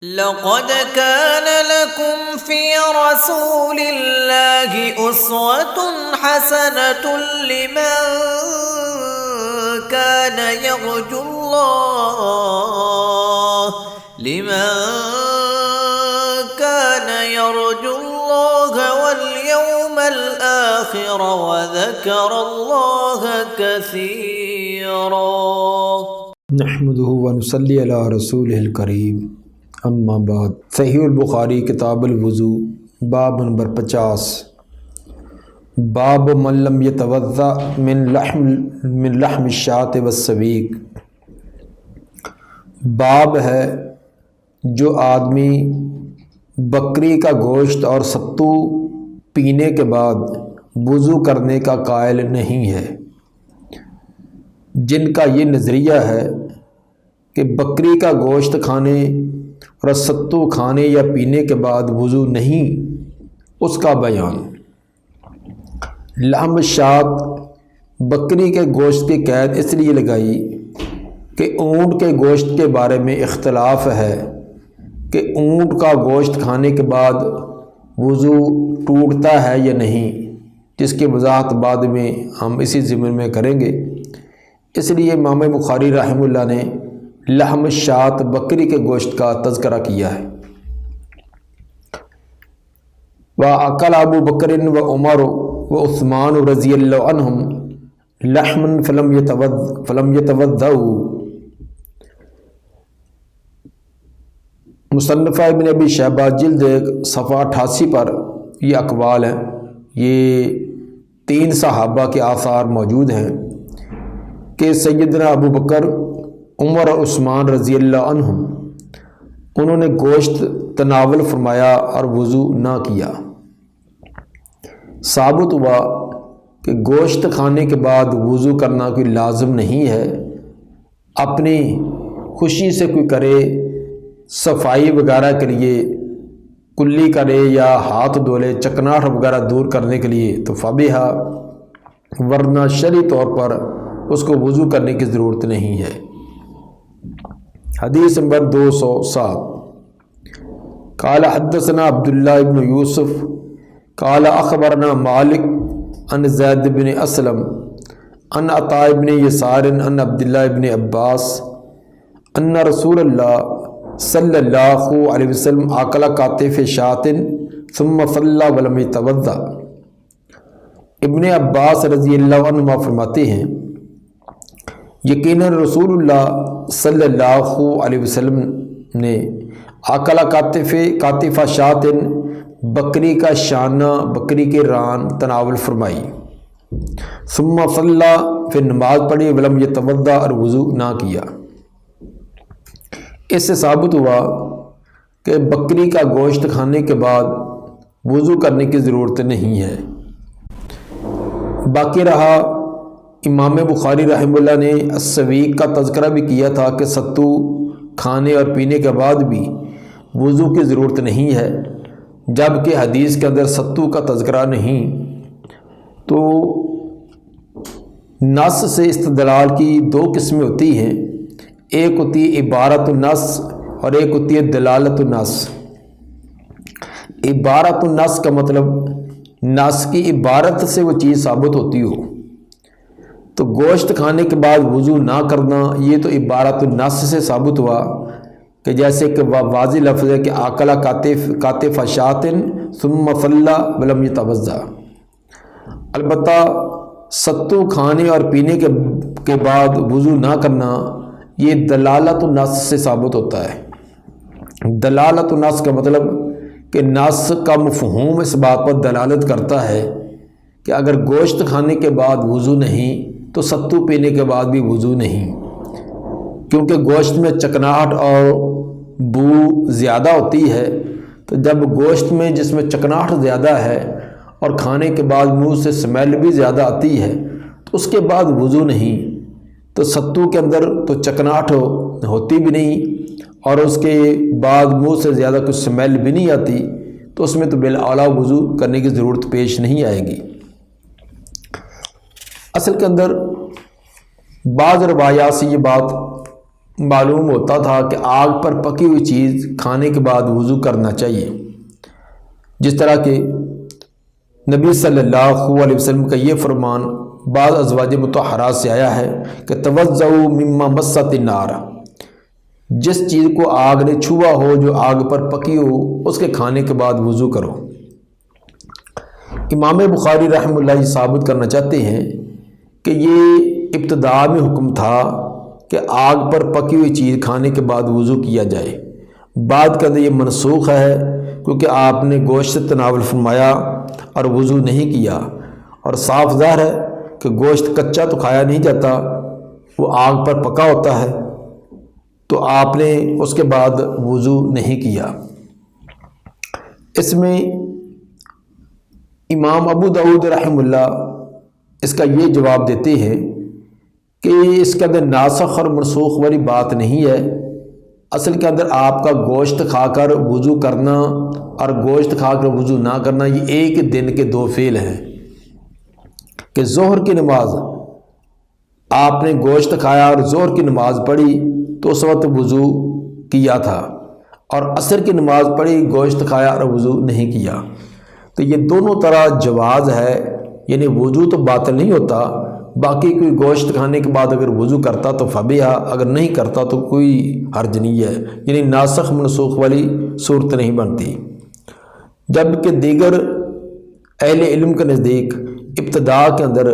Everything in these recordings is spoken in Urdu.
لقد كان لكم في رسول الله أسوة حسنة لمن كان يرجو الله واليوم الآخر وذكر الله كثيرا نحمده ونصلی علی رسولہ الکریم اما بعد۔ صحیح البخاری کتاب الوضو باب نمبر 50 باب من لم یتوضأ من لحم الشاة والسویق۔ باب ہے جو آدمی بکری کا گوشت اور ستو پینے کے بعد وضو کرنے کا قائل نہیں ہے، جن کا یہ نظریہ ہے کہ بکری کا گوشت کھانے اور ستو کھانے یا پینے کے بعد وضو نہیں، اس کا بیان۔ لحم الشاة، بکری کے گوشت کی قید اس لیے لگائی کہ اونٹ کے گوشت کے بارے میں اختلاف ہے کہ اونٹ کا گوشت کھانے کے بعد وضو ٹوٹتا ہے یا نہیں، جس کی وضاحت بعد میں ہم اسی ضمن میں کریں گے۔ اس لیے امام بخاری رحمہ اللہ نے لحم الشاة بکری کے گوشت کا تذکرہ کیا ہے۔ وَأَكَلَ أَبُو بَكْرٍ وَعُمَرُ وَعُثْمَانُ رضی اللہ عنہم لحما فلم يتوضؤوا۔ مصنفہ ابن ابی شیبہ جلد 1 صفحہ 88 پر یہ اقوال ہیں۔ یہ 3 صحابہ کے آثار موجود ہیں کہ سیدنا ابو بکر، عمر اور عثمان رضی اللہ عنہم انہوں نے گوشت تناول فرمایا اور وضو نہ کیا۔ ثابت ہوا کہ گوشت کھانے کے بعد وضو کرنا کوئی لازم نہیں ہے، اپنی خوشی سے کوئی کرے، صفائی وغیرہ کے لیے کلی کرے یا ہاتھ دھولے چکناہٹ وغیرہ دور کرنے کے لیے تو فبیہا، ورنہ شرعی طور پر اس کو وضو کرنے کی ضرورت نہیں ہے۔ حدیث نمبر 207 قال حدثنا عبداللہ ابن یوسف قال اخبرنا مالک عن زید بن اسلم عن عطاء بن یسار عن عبداللہ ابن عباس ان رسول اللہ صلی اللہ علیہ وسلم اکل کاتف شاۃ ثم صلی ولم یتوضأ۔ ابن عباس رضی اللہ عنہ فرماتے ہیں یقیناً رسول اللہ صلی اللہ علیہ وسلم نے اکل کاتف شاۃ، بکری کا شانہ، بکری کے ران تناول فرمائی، ثم صلی، پھر نماز پڑھی، ولم یتوضأ، اور وضو نہ کیا۔ اس سے ثابت ہوا کہ بکری کا گوشت کھانے کے بعد وضو کرنے کی ضرورت نہیں ہے۔ باقی رہا امام بخاری رحمہ اللہ نے السویق کا تذکرہ بھی کیا تھا کہ ستو کھانے اور پینے کے بعد بھی وضو کی ضرورت نہیں ہے، جبکہ حدیث کے اندر ستو کا تذکرہ نہیں۔ تو نص سے استدلال کی 2 قسمیں ہوتی ہیں، ایک ہوتی ہے عبارت النص اور ایک ہوتی ہے دلالت النص۔ عبارت النص کا مطلب نص کی عبارت سے وہ چیز ثابت ہوتی ہو، تو گوشت کھانے کے بعد وضو نہ کرنا یہ تو عبارت النص سے ثابت ہوا، کہ جیسے کہ واضح لفظ ہے کہ اکل کاتف شاۃ ثم صلی ولم یتوضأ۔ البتہ ستو کھانے اور پینے کے بعد وضو نہ کرنا یہ دلالت النص سے ثابت ہوتا ہے۔ دلالت النص کا مطلب کہ نص کا مفہوم اس بات پر دلالت کرتا ہے کہ اگر گوشت کھانے کے بعد وضو نہیں تو ستو پینے کے بعد بھی وضو نہیں، کیونکہ گوشت میں چکناہٹ اور بو زیادہ ہوتی ہے، تو جب گوشت میں جس میں چکناہٹ زیادہ ہے اور کھانے کے بعد منہ سے سمیل بھی زیادہ آتی ہے تو اس کے بعد وضو نہیں، تو ستو کے اندر تو چکناہٹ ہوتی بھی نہیں اور اس کے بعد منہ سے زیادہ کچھ سمیل بھی نہیں آتی، تو اس میں تو بالاعلیٰ وضو کرنے کی ضرورت پیش نہیں آئے گی۔ اصل کے اندر بعض روایات سے یہ بات معلوم ہوتا تھا کہ آگ پر پکی ہوئی چیز کھانے کے بعد وضو کرنا چاہیے، جس طرح کہ نبی صلی اللہ علیہ وسلم کا یہ فرمان بعض ازواج مطہرات سے آیا ہے کہ توضؤ مما مست النار، جس چیز کو آگ نے چھوا ہو، جو آگ پر پکی ہو، اس کے کھانے کے بعد وضو کرو۔ امام بخاری رحمہ اللہ یہ ثابت کرنا چاہتے ہیں کہ یہ ابتداء میں حکم تھا کہ آگ پر پکی ہوئی چیز کھانے کے بعد وضو کیا جائے، بعد کے اندر یہ منسوخ ہے کیونکہ آپ نے گوشت سے تناول فرمایا اور وضو نہیں کیا، اور صاف ظاہر ہے کہ گوشت کچا تو کھایا نہیں جاتا، وہ آگ پر پکا ہوتا ہے، تو آپ نے اس کے بعد وضو نہیں کیا۔ اس میں امام ابو داؤد رحمہ اللہ اس کا یہ جواب دیتے ہیں کہ اس کے اندر ناسخ اور منسوخ والی بات نہیں ہے، اصل کے اندر آپ کا گوشت کھا کر وضو کرنا اور گوشت کھا کر وضو نہ کرنا یہ ایک دن کے دو فعل ہیں، کہ ظہر کی نماز آپ نے گوشت کھایا اور ظہر کی نماز پڑھی تو اس وقت وضو کیا تھا، اور عصر کی نماز پڑھی گوشت کھایا اور وضو نہیں کیا، تو یہ دونوں طرح جواز ہے، یعنی وضو تو باطل نہیں ہوتا، باقی کوئی گوشت کھانے کے بعد اگر وضو کرتا تو فبیہا، اگر نہیں کرتا تو کوئی حرج نہیں ہے، یعنی ناسخ منسوخ والی صورت نہیں بنتی۔ جبکہ دیگر اہل علم کے نزدیک ابتداء کے اندر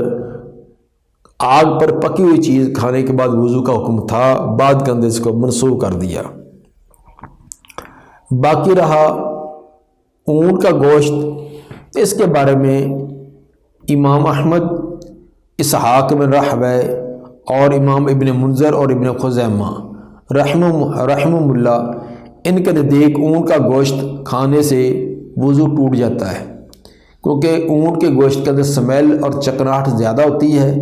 آگ پر پکی ہوئی چیز کھانے کے بعد وضو کا حکم تھا، بعد کے اندر اس کو منسوخ کر دیا۔ باقی رہا اونٹ کا گوشت، اس کے بارے میں امام احمد، اسحاق بن راہویہ اور امام ابن منذر اور ابن خزیمہ رحمہ اللہ، ان کے نزدیک اونٹ کا گوشت کھانے سے وضو ٹوٹ جاتا ہے، کیونکہ اونٹ کے گوشت کے اندر سمیل اور چکناہٹ زیادہ ہوتی ہے،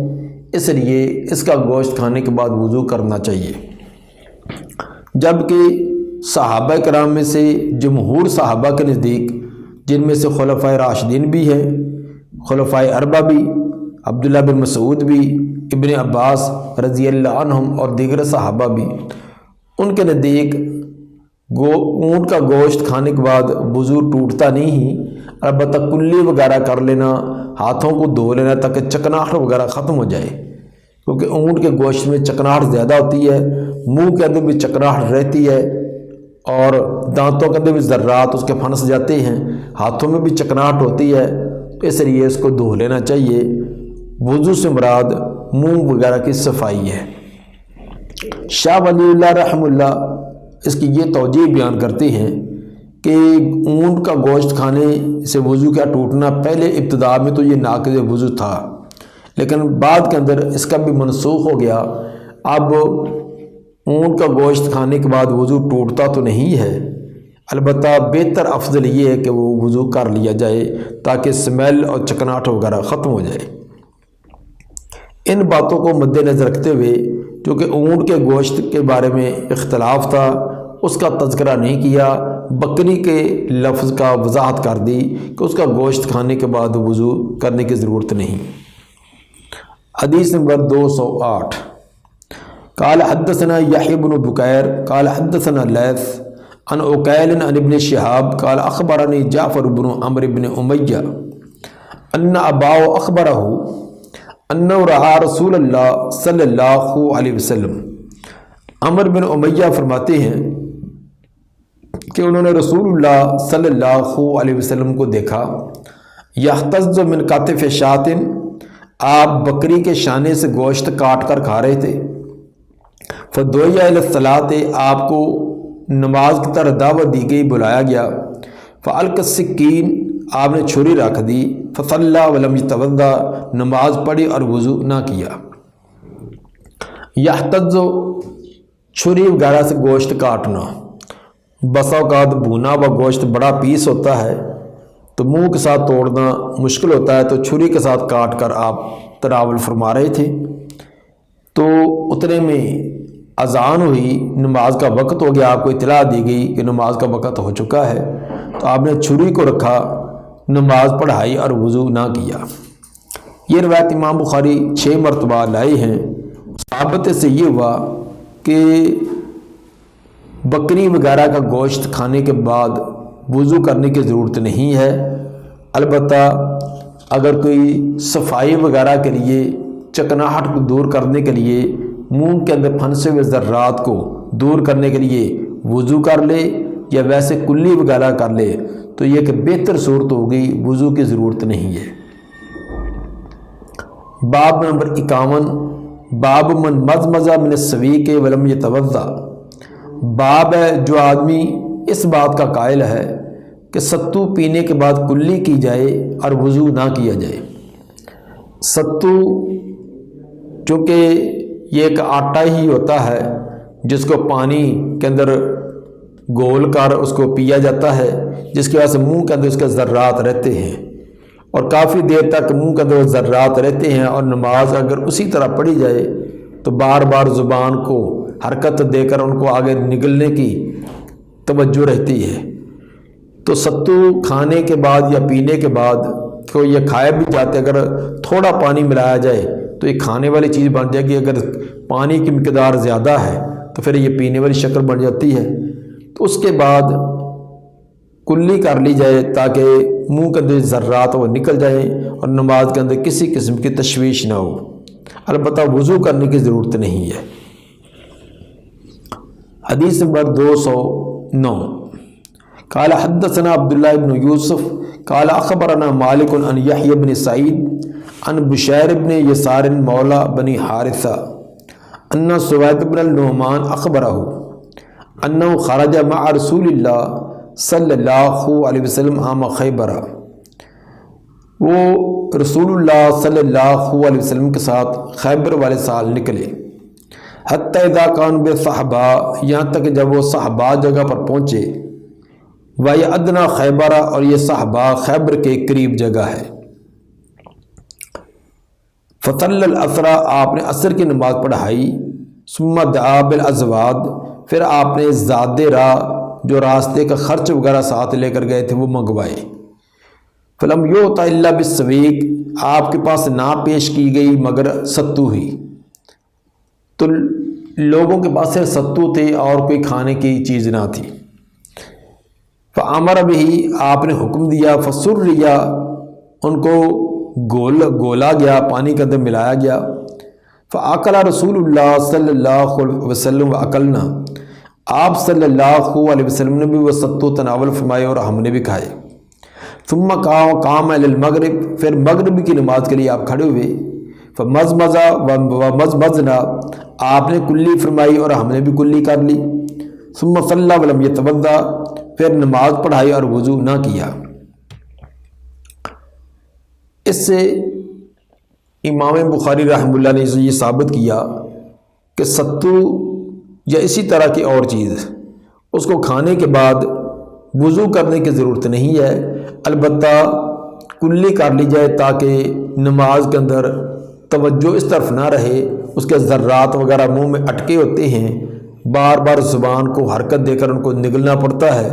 اس لیے اس کا گوشت کھانے کے بعد وضو کرنا چاہیے۔ جبکہ صحابہ کرام میں سے جمہور صحابہ کے نزدیک، جن میں سے خلفائے راشدین بھی ہیں، خلفائے اربعہ بھی، عبداللہ بن مسعود بھی، ابن عباس رضی اللہ عنہم اور دیگر صحابہ بھی، ان کے نزدیک اونٹ کا گوشت کھانے کے بعد وضو ٹوٹتا نہیں، البتہ کلی وغیرہ کر لینا، ہاتھوں کو دھو لینا تاکہ چکناہٹ وغیرہ ختم ہو جائے، کیونکہ اونٹ کے گوشت میں چکناہٹ زیادہ ہوتی ہے، منہ کے اندر بھی چکناہٹ رہتی ہے، اور دانتوں کے اندر بھی ذرات اس کے پھنس جاتے ہیں، ہاتھوں میں بھی چکناہٹ ہوتی ہے، تو اس لیے اس کو دھو لینا چاہیے۔ وضو سے مراد منہ وغیرہ کی صفائی ہے۔ شاہ ولی اللہ رحمہ اللہ اس کی یہ توجیہ بیان کرتے ہیں کہ اونٹ کا گوشت کھانے سے وضو کا ٹوٹنا پہلے ابتداء میں تو یہ ناقض وضو تھا، لیکن بعد کے اندر اس کا بھی منسوخ ہو گیا، اب اونٹ کا گوشت کھانے کے بعد وضو ٹوٹتا تو نہیں ہے، البتہ بہتر افضل یہ ہے کہ وہ وضو کر لیا جائے تاکہ سمیل اور چکناہٹ وغیرہ ختم ہو جائے۔ ان باتوں کو مد نظر رکھتے ہوئے، کیونکہ اونٹ کے گوشت کے بارے میں اختلاف تھا، اس کا تذکرہ نہیں کیا، بکری کے لفظ کا وضاحت کر دی کہ اس کا گوشت کھانے کے بعد وضو کرنے کی ضرورت نہیں۔ حدیث نمبر 208، قال حدثنا یحیی بن بکیر قال حدثنا لیث عن عقیل عن ابن شہاب قال اخبرنی جعفر بن عمرو بن امیہ ان اباہ اخبرہ انہ رأى رسول اللہ صلی اللہ علیہ وسلم۔ عمرو بن امیہ فرماتے ہیں کہ انہوں نے رسول اللہ صلی اللہ علیہ وسلم کو دیکھا، یحتز من کتف شاۃ، آپ بکری کے شانے سے گوشت کاٹ کر کھا رہے تھے، فدعی الی الصلاۃ، آپ کو نماز کی طرح دعوت دی گئی، بلایا گیا، فالقى السکین، آپ نے چھری رکھ دی، فصلی ولم یتوضا، نماز پڑھی اور وضو نہ کیا۔ یحتز، چھری وغیرہ سے گوشت کاٹنا، بسا اوقات بھونا ہوا گوشت بڑا پیس ہوتا ہے تو منہ کے ساتھ توڑنا مشکل ہوتا ہے، تو چھری کے ساتھ کاٹ کر آپ تناول فرما رہے تھے، تو اتنے میں اذان ہوئی، نماز کا وقت ہو گیا، آپ کو اطلاع دی گئی کہ نماز کا وقت ہو چکا ہے، تو آپ نے چھری کو رکھا، نماز پڑھائی اور وضو نہ کیا۔ یہ روایت امام بخاری 6 مرتبہ لائے ہیں۔ ثابت سے یہ ہوا کہ بکری وغیرہ کا گوشت کھانے کے بعد وضو کرنے کی ضرورت نہیں ہے، البتہ اگر کوئی صفائی وغیرہ کے لیے، چکناہٹ کو دور کرنے کے لیے، منہ کے اندر پھنسے ہوئے ذرات کو دور کرنے کے لیے وضو کر لے یا ویسے کلی وغیرہ کر لے تو یہ کہ بہتر صورت ہوگی، وضو کی ضرورت نہیں ہے۔ باب نمبر 51، باب من مضمض من السویق ولم یتوضا، باب ہے جو آدمی اس بات کا قائل ہے کہ ستو پینے کے بعد کلی کی جائے اور وضو نہ کیا جائے۔ ستو چونکہ یہ ایک آٹا ہی ہوتا ہے جس کو پانی کے اندر گول کر اس کو پیا جاتا ہے، جس کی وجہ سے منہ کے اندر اس کے ذرات رہتے ہیں اور کافی دیر تک منہ کے اندر ذرات رہتے ہیں، اور نماز اگر اسی طرح پڑھی جائے تو بار بار زبان کو حرکت دے کر ان کو آگے نگلنے کی توجہ رہتی ہے۔ تو ستو کھانے کے بعد یا پینے کے بعد کو یہ کھائے بھی جاتے، اگر تھوڑا پانی ملایا جائے تو یہ کھانے والی چیز بن جائے گی، اگر پانی کی مقدار زیادہ ہے تو پھر یہ پینے والی شکل بن جاتی ہے۔ تو اس کے بعد کلی کر لی جائے تاکہ منہ کے اندر ذرات وہ نکل جائیں اور نماز کے اندر کسی قسم کی تشویش نہ ہو، البتہ وضو کرنے کی ضرورت نہیں ہے۔ حدیث نمبر 209، قال حدثنا عبداللہ بن یوسف قال اخبرنا مالک عن یحیی بن سعید عن بشیر بن یسار مولا بنی حارثہ ان سوید بن النعمان اخبرہ انہ خرج مع رسول اللہ صلی اللہ علیہ وسلم عام خیبر، وہ رسول اللہ صلی اللہ علیہ وسلم کے ساتھ خیبر والے سال نکلے، حتی اذا کان بصحبا، یہاں تک جب وہ صحبا جگہ پر پہنچے، وہی ادنا خیبرہ، اور یہ صحبا خیبر کے قریب جگہ ہے۔ فصلی العصر، آپ نے عصر کی نماز پڑھائی، ثم دعا بالازواد، پھر آپ نے زاد راہ جو راستے کا خرچ وغیرہ ساتھ لے کر گئے تھے وہ منگوائے۔ فلم یعطی الا بالسویق، آپ کے پاس نہ پیش کی گئی مگر ستو ہی، تو لوگوں کے پاس صرف ستو تھے اور کوئی کھانے کی چیز نہ تھی۔ فامر بھی، آپ نے حکم دیا، فسریا، ان کو گولا گیا، پانی کے اندر ملایا گیا۔ فاکل رسول اللہ صلی اللہ علیہ وسلم واکلنا، آپ صلی اللہ علیہ وسلم نے بھی وہ ستو تناول فرمائے اور ہم نے بھی کھائے۔ ثم قام الی المغرب، پھر مغرب کی نماز کے لیے آپ کھڑے ہوئے۔ فمزمزا ومزمزنا، آپ نے کلی فرمائی اور ہم نے بھی کلی کر لی۔ ثم صلی ولم یتوضا، پھر نماز پڑھائی اور وضو نہ کیا۔ اس سے امام بخاری رحمہ اللہ نے یہ ثابت کیا کہ ستو یا اسی طرح کی اور چیز اس کو کھانے کے بعد وضو کرنے کی ضرورت نہیں ہے، البتہ کلی کر لی جائے تاکہ نماز کے اندر توجہ اس طرف نہ رہے، اس کے ذرات وغیرہ منہ میں اٹکے ہوتے ہیں، بار بار زبان کو حرکت دے کر ان کو نگلنا پڑتا ہے،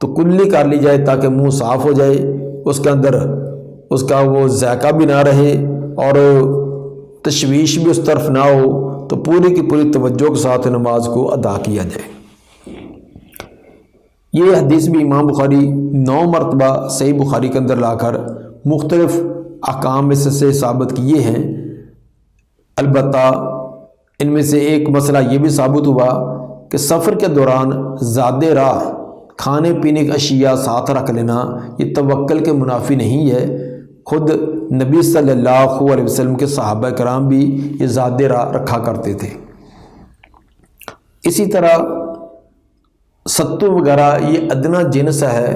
تو کلی کر لی جائے تاکہ منہ صاف ہو جائے، اس کے اندر اس کا وہ ذائقہ بھی نہ رہے اور تشویش بھی اس طرف نہ ہو، تو پوری کی پوری توجہ کے ساتھ نماز کو ادا کیا جائے۔ یہ حدیث بھی امام بخاری 9 مرتبہ صحیح بخاری کے اندر لا کر مختلف احکام میں سے ثابت کیے ہیں، البتہ ان میں سے ایک مسئلہ یہ بھی ثابت ہوا کہ سفر کے دوران زاد راہ کھانے پینے کی اشیاء ساتھ رکھ لینا یہ توکل کے منافی نہیں ہے، خود نبی صلی اللہ علیہ وسلم کے صحابہ کرام بھی یہ زاد راہ رکھا کرتے تھے۔ اسی طرح ستو وغیرہ یہ ادنا جنس ہے،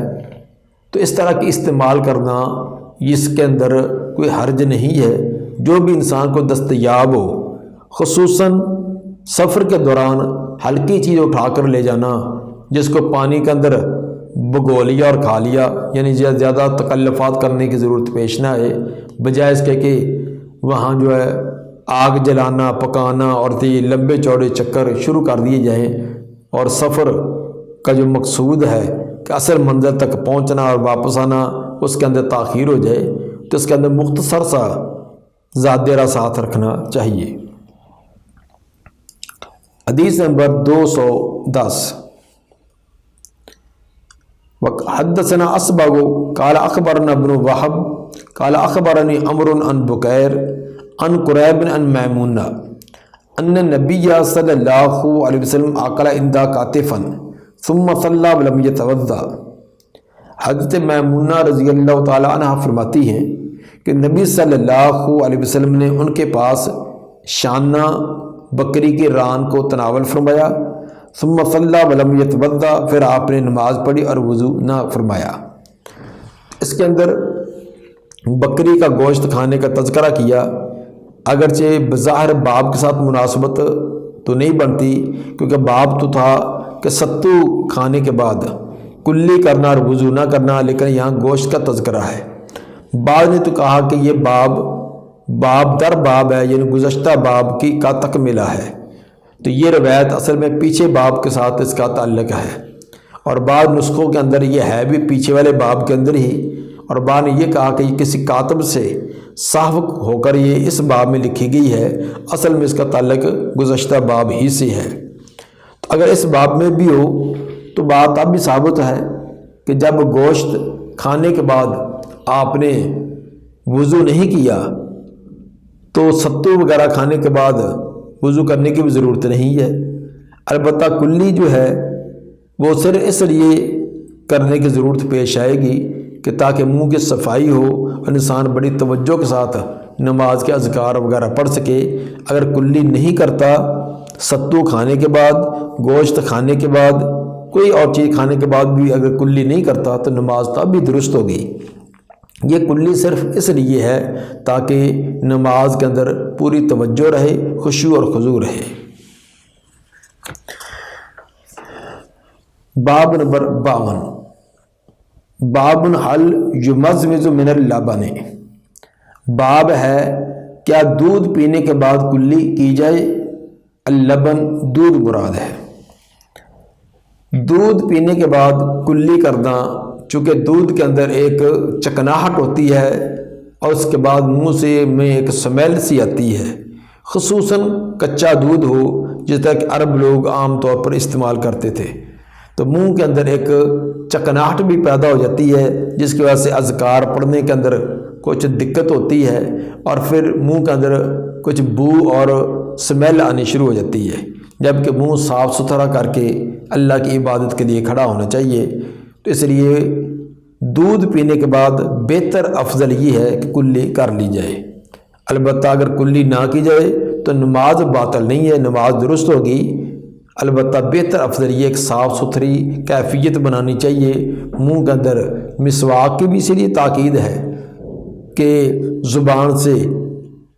تو اس طرح کی استعمال کرنا اس کے اندر کوئی حرج نہیں ہے، جو بھی انسان کو دستیاب ہو، خصوصاً سفر کے دوران ہلکی چیز اٹھا کر لے جانا، جس کو پانی کے اندر بھگو لیا اور کھا لیا، یعنی زیادہ تکلفات کرنے کی ضرورت پیش نہ آئے، بجائے اس کے کہ وہاں جو ہے آگ جلانا، پکانا اور لمبے چوڑے چکر شروع کر دیے جائیں، اور سفر کا جو مقصود ہے کہ اصل منزل تک پہنچنا اور واپس آنا، اس کے اندر تاخیر ہو جائے، تو اس کے اندر مختصر سا زاد راہ ساتھ رکھنا چاہیے۔ حدیث نمبر 210، حدثنا اسبغ قال اخبرنا ابن وهب قال اخبرني عمرو عن بكير عن قريب عن میمونہ ان النبی صلی اللہ علیہ وسلم اکل عند کاتفا ثم صلى ولم يتوضا۔ حضرت میمونہ رضی اللہ تعالی عنہ فرماتی ہیں کہ نبی صلی اللہ علیہ وسلم نے ان کے پاس شانہ بکری کے ران کو تناول فرمایا، ثم صلی ولم یتوضا، پھر آپ نے نماز پڑھی اور وضو نہ فرمایا۔ اس کے اندر بکری کا گوشت کھانے کا تذکرہ کیا، اگرچہ بظاہر باب کے ساتھ مناسبت تو نہیں بنتی، کیونکہ باب تو تھا کہ ستو کھانے کے بعد کلی کرنا اور وضو نہ کرنا، لیکن یہاں گوشت کا تذکرہ ہے۔ بعض نے تو کہا کہ یہ باب در باب ہے، یعنی گزشتہ باب کی کا تکملہ ہے، تو یہ روایت اصل میں پیچھے باب کے ساتھ اس کا تعلق ہے، اور بعض نسخوں کے اندر یہ ہے بھی پیچھے والے باب کے اندر ہی، اور بعض نے یہ کہا کہ یہ کسی کاتب سے صحف ہو کر یہ اس باب میں لکھی گئی ہے، اصل میں اس کا تعلق گزشتہ باب ہی سے ہے۔ تو اگر اس باب میں بھی ہو تو بات اب بھی ثابت ہے کہ جب گوشت کھانے کے بعد آپ نے وضو نہیں کیا تو ستو وغیرہ کھانے کے بعد وضو کرنے کی بھی ضرورت نہیں ہے۔ البتہ کلی جو ہے وہ صرف اس لیے کرنے کی ضرورت پیش آئے گی کہ تاکہ منہ کی صفائی ہو اور انسان بڑی توجہ کے ساتھ نماز کے اذکار وغیرہ پڑھ سکے۔ اگر کلی نہیں کرتا، ستو کھانے کے بعد، گوشت کھانے کے بعد، کوئی اور چیز کھانے کے بعد بھی اگر کلی نہیں کرتا تو نماز تب بھی درست ہوگی۔ یہ کلی صرف اس لیے ہے تاکہ نماز کے اندر پوری توجہ رہے، خشوع اور خضوع رہے۔ باب نمبر 52، باب حل یمزمز من اللبن، باب ہے کیا دودھ پینے کے بعد کلی کی جائے؟ اللبن دودھ مراد ہے۔ دودھ پینے کے بعد کلی کرنا، چونکہ دودھ کے اندر ایک چکناہٹ ہوتی ہے اور اس کے بعد منہ سے میں ایک سمیل سی آتی ہے، خصوصاً کچا دودھ ہو، جس طرح کہ عرب لوگ عام طور پر استعمال کرتے تھے، تو منہ کے اندر ایک چکناہٹ بھی پیدا ہو جاتی ہے، جس کی وجہ سے اذکار پڑھنے کے اندر کچھ دقت ہوتی ہے، اور پھر منہ کے اندر کچھ بو اور سمیل آنی شروع ہو جاتی ہے، جبکہ منہ صاف ستھرا کر کے اللہ کی عبادت کے لیے کھڑا ہونا چاہیے۔ تو اس لیے دودھ پینے کے بعد بہتر افضل یہ ہے کہ کلی کر لی جائے۔ البتہ اگر کلی نہ کی جائے تو نماز باطل نہیں ہے، نماز درست ہوگی، البتہ بہتر افضل یہ ایک صاف ستھری کیفیت بنانی چاہیے۔ منہ کے اندر مسواک کی بھی اسی لیے تاکید ہے کہ زبان سے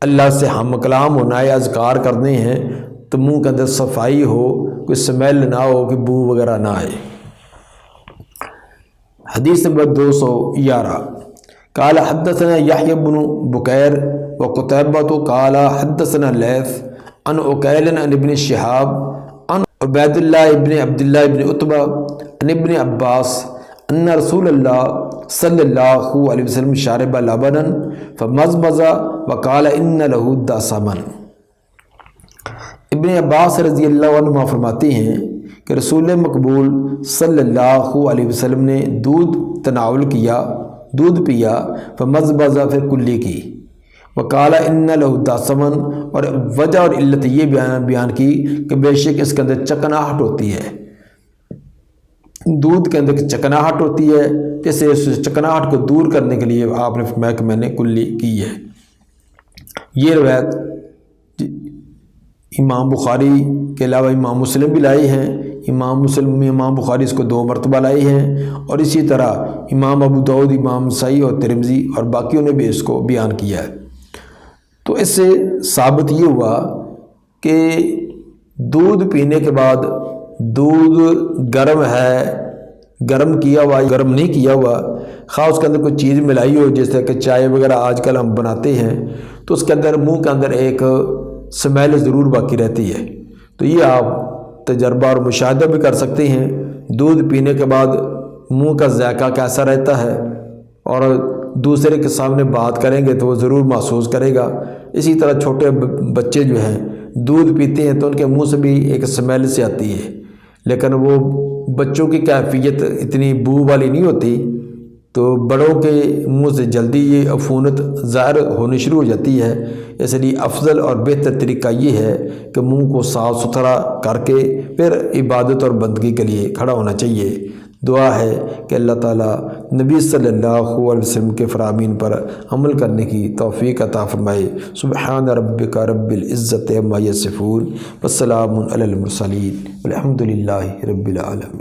اللہ سے ہم کلام ہونا ہے، اذکار کرنے ہیں، تو منہ کے اندر صفائی ہو، کوئی سمیل نہ ہو، کوئی بو وغیرہ نہ آئے۔ حدیث نمبر 211، قال حدثنا یحیی بن بکیر وقتیبہ قال حدثنا لیث عن عقیل عن ابن شہاب عن عبید اللہ ابن عبداللہ ابن عتبہ عن ابن عباس ان رسول اللہ صلی اللہ علیہ وسلم شارب لبنا فمزمز وقال ان له دسما۔ ابن عباس رضی اللہ عنہ فرماتے ہیں کہ رسول مقبول صلی اللہ علیہ وسلم نے دودھ تناول کیا، دودھ پیا، فمزمز پھر کلی کی، وقال ان له دسما، اور وجہ اور علت یہ بیان کی کہ بے شک اس کے اندر چکناہٹ ہوتی ہے، دودھ کے اندر چکناہٹ ہوتی ہے، جیسے اس چکناہٹ کو دور کرنے کے لیے آپ نے فرمایا کہ میں نے کلی کی ہے۔ یہ روایت امام بخاری کے علاوہ امام مسلم بھی لائے ہیں، امام بخاری اس کو 2 مرتبہ لائے ہیں، اور اسی طرح امام ابو داؤد، امام نسائی اور ترمذی اور باقیوں نے بھی اس کو بیان کیا ہے۔ تو اس سے ثابت یہ ہوا کہ دودھ پینے کے بعد دودھ گرم ہے، گرم کیا ہوا، گرم نہیں کیا ہوا، خواہ اس کے اندر کوئی چیز ملائی ہو، جیسے کہ چائے وغیرہ آج کل ہم بناتے ہیں، تو اس کے اندر منہ کے اندر ایک سمیل ضرور باقی رہتی ہے۔ تو یہ آپ تجربہ اور مشاہدہ بھی کر سکتے ہیں، دودھ پینے کے بعد منہ کا ذائقہ کیسا رہتا ہے، اور دوسرے کے سامنے بات کریں گے تو وہ ضرور محسوس کرے گا۔ اسی طرح چھوٹے بچے جو ہیں دودھ پیتے ہیں تو ان کے منہ سے بھی ایک سمیل سے آتی ہے، لیکن وہ بچوں کی کیفیت اتنی بو والی نہیں ہوتی، تو بڑوں کے منہ سے جلدی یہ عفونت ظاہر ہونی شروع ہو جاتی ہے۔ اس لیے افضل اور بہتر طریقہ یہ ہے کہ منہ کو صاف ستھرا کر کے پھر عبادت اور بندگی کے لیے کھڑا ہونا چاہیے۔ دعا ہے کہ اللہ تعالیٰ نبی صلی اللہ علیہ وسلم کے فرامین پر عمل کرنے کی توفیق عطا فرمائے۔ سبحان ربک رب العزت عما یصفون والسلام علی المرسلین والحمد للہ رب العالمین۔